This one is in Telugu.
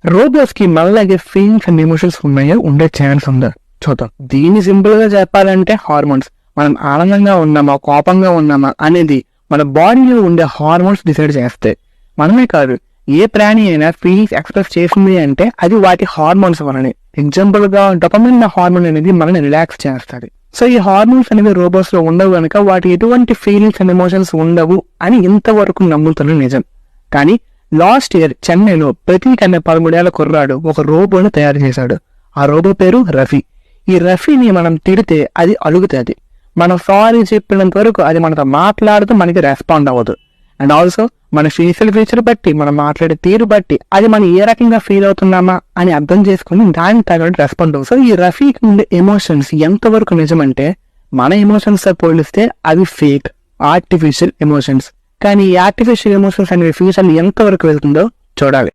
రోబోట్స్ కి మనలాగే ఫీలింగ్స్ అండ్ ఎమోషన్స్ ఉన్నాయో ఉండే ఛాన్స్ ఉందా చూద్దాం. దీన్ని సింపుల్ గా చెప్పాలంటే హార్మోన్స్. మనం ఆనందంగా ఉన్నామా కోపంగా ఉన్నామా అనేది మన బాడీలో ఉండే హార్మోన్స్ డిసైడ్ చేస్తాయి. మనమే కాదు, ఏ ప్రాణి అయినా ఫీలింగ్స్ ఎక్స్ప్రెస్ చేసింది అంటే అది వాటి హార్మోన్స్ వలనే. ఎగ్జాంపుల్ గా డోపమైన్ హార్మోన్ అనేది మనల్ని రిలాక్స్ చేస్తుంది. సో ఈ హార్మోన్స్ అనేవి రోబోట్స్ లో ఉండవు కనుక వాటి ఎటువంటి ఫీలింగ్స్ అండ్ ఎమోషన్స్ ఉండవు అని ఇంతవరకు నమ్ముతున్న నిజం. కానీ లాస్ట్ ఇయర్ చెన్నైలో ప్రతీక్ అనే 13 ఏళ్ల కుర్రాడు ఒక రోబోని తయారు చేశాడు. ఆ రోబో పేరు రఫీ. ఈ రఫీని మనం తిడితే అది అలుగుతుంది. మనం సారీ చెప్పినంత వరకు అది మనతో మాట్లాడుతూ మనకి రెస్పాండ్ అవ్వదు. అండ్ ఆల్సో మన ఫేషియల్ ఫీచర్ బట్టి మనం మాట్లాడే తీరు బట్టి అది మనం ఏ రకంగా ఫీల్ అవుతున్నామా అని అర్థం చేసుకుని దానికి తగ్గట్టు రెస్పాండ్ అవ్వదు. సో ఈ రఫీకి ఉండే ఎమోషన్స్ ఎంతవరకు నిజమంటే మన ఎమోషన్స్ తో పోలిస్తే అవి ఫేక్ ఆర్టిఫిషియల్ ఎమోషన్స్. కానీ ఈ ఆర్టిఫిషియల్ ఎమోషన్స్ అనేవి ఫ్యూచర్ ఎంతవరకు వెళ్తుందో చూడాలి.